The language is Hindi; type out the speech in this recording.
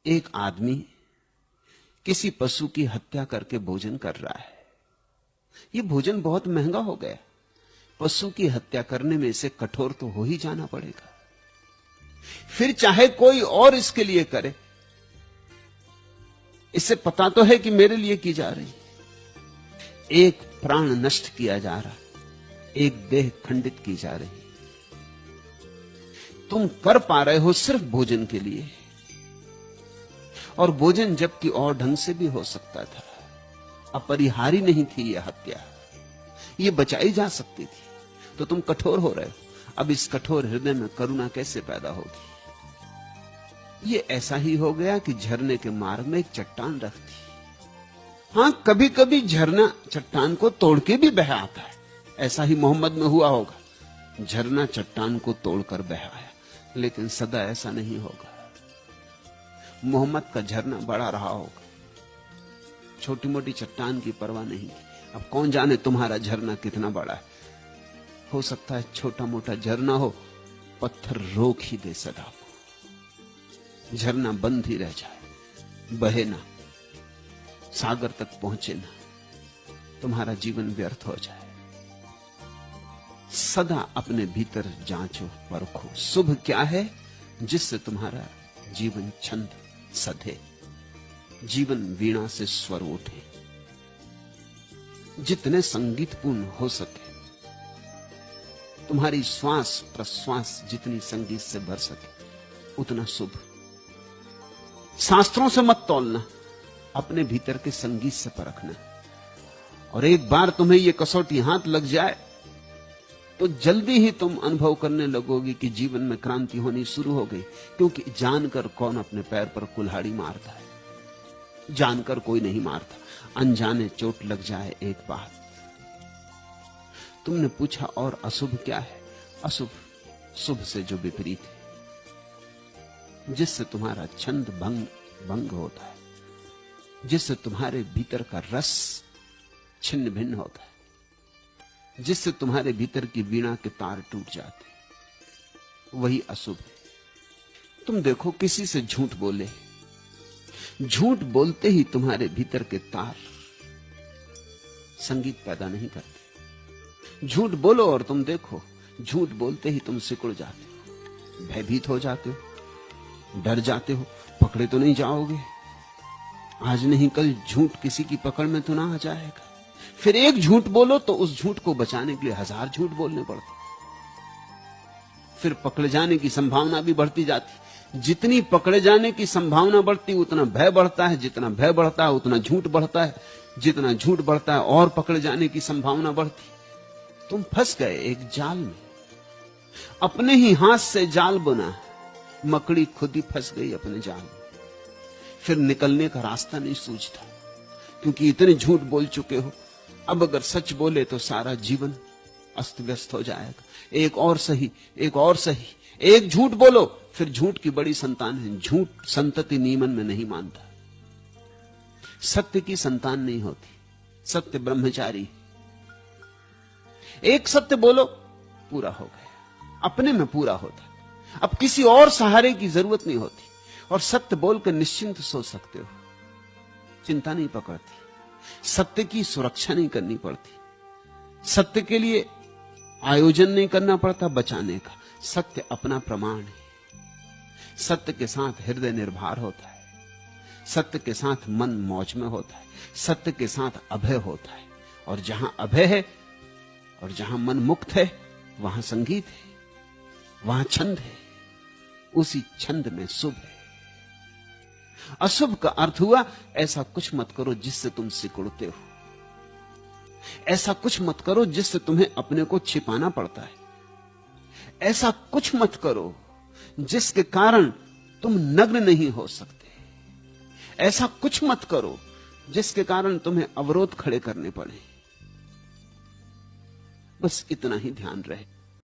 एक आदमी किसी पशु की हत्या करके भोजन कर रहा है। यह भोजन बहुत महंगा हो गया। पशु की हत्या करने में इसे कठोर तो हो ही जाना पड़ेगा। फिर चाहे कोई और इसके लिए करे, इसे पता तो है कि मेरे लिए की जा रही। एक प्राण नष्ट किया जा रहा, एक देह खंडित की जा रही। तुम कर पा रहे हो सिर्फ भोजन के लिए, और भोजन जबकि और ढंग से भी हो सकता था। अपरिहार्य नहीं थी यह हत्या, यह बचाई जा सकती थी। तो तुम कठोर हो रहे हो। अब इस कठोर हृदय में करुणा कैसे पैदा होगी? यह ऐसा ही हो गया कि झरने के मार्ग में एक चट्टान रख दी। हां, कभी कभी झरना चट्टान को तोड़ के भी बह आता है। ऐसा ही मोहम्मद में हुआ होगा, झरना चट्टान को तोड़कर बह आया। लेकिन सदा ऐसा नहीं होगा। मोहम्मद का झरना बड़ा रहा होगा, छोटी मोटी चट्टान की परवाह नहीं। अब कौन जाने तुम्हारा झरना कितना बड़ा है। हो सकता है छोटा मोटा झरना हो, पत्थर रोक ही दे सदा को। झरना बंद ही रह जाए, बहे ना, सागर तक पहुंचे ना, तुम्हारा जीवन व्यर्थ हो जाए। सदा अपने भीतर जांचो, परखो, शुभ क्या है जिससे तुम्हारा जीवन छंद सधे, जीवन वीणा से स्वर उठे। जितने संगीतपूर्ण हो सके, तुम्हारी श्वास प्रश्वास जितनी संगीत से भर सके, उतना शुभ। शास्त्रों से मत तौलना, अपने भीतर के संगीत से परखना। और एक बार तुम्हें यह कसौटी हाथ लग जाए तो जल्दी ही तुम अनुभव करने लगोगे कि जीवन में क्रांति होनी शुरू हो गई। क्योंकि जानकर कौन अपने पैर पर कुल्हाड़ी मारता है? जानकर कोई नहीं मारता, अनजाने चोट लग जाए एक बात। तुमने पूछा और अशुभ क्या है? अशुभ शुभ से जो विपरीत है, जिससे तुम्हारा छंद भंग होता है, जिससे तुम्हारे भीतर का रस छिन्न भिन्न होता है, जिससे तुम्हारे भीतर की वीणा के तार टूट जाते, वही अशुभ है। तुम देखो, किसी से झूठ बोले, झूठ बोलते ही तुम्हारे भीतर के तार संगीत पैदा नहीं करते। झूठ बोलो और तुम देखो, झूठ बोलते ही तुम सिकुड़ जाते हो, भयभीत हो जाते हो, डर जाते हो। पकड़े तो नहीं जाओगे, आज नहीं कल झूठ किसी की पकड़ में तो ना आ जाएगा। फिर एक झूठ बोलो तो उस झूठ को बचाने के लिए 1000 झूठ बोलने पड़ते। फिर पकड़े जाने की संभावना भी बढ़ती जाती। जितनी पकड़े जाने की संभावना बढ़ती, उतना भय बढ़ता है। जितना भय बढ़ता है, उतना झूठ बढ़ता है। जितना झूठ बढ़ता है, और पकड़े जाने की संभावना बढ़ती। तुम फंस गए एक जाल में, अपने ही हाथ से जाल बुना, मकड़ी खुद ही फंस गई अपने जाल में। फिर निकलने का रास्ता नहीं सूझता, क्योंकि इतने झूठ बोल चुके हो। अब अगर सच बोले तो सारा जीवन अस्त व्यस्त हो जाएगा। एक और सही, एक और सही, एक झूठ बोलो, फिर झूठ की बड़ी संतान है। झूठ संतति नियमन में नहीं मानता, सत्य की संतान नहीं होती। सत्य ब्रह्मचारी। एक सत्य बोलो, पूरा हो गया, अपने में पूरा होता। अब किसी और सहारे की जरूरत नहीं होती, और सत्य बोलकर निश्चिंत सो सकते हो, चिंता नहीं पकड़ती। सत्य की सुरक्षा नहीं करनी पड़ती, सत्य के लिए आयोजन नहीं करना पड़ता बचाने का। सत्य अपना प्रमाण है। सत्य के साथ हृदय निर्भर होता है, सत्य के साथ मन मौज में होता है, सत्य के साथ अभय होता है। और जहां अभय है और जहां मन मुक्त है, वहां संगीत है, वहां छंद है। उसी छंद में शुभ है। अशुभ का अर्थ हुआ, ऐसा कुछ मत करो जिससे तुम सिकुड़ते हो। ऐसा कुछ मत करो जिससे तुम्हें अपने को छिपाना पड़ता है। ऐसा कुछ मत करो जिसके कारण तुम नग्न नहीं हो सकते। ऐसा कुछ मत करो जिसके कारण तुम्हें अवरोध खड़े करने पड़े। बस इतना ही ध्यान रहे।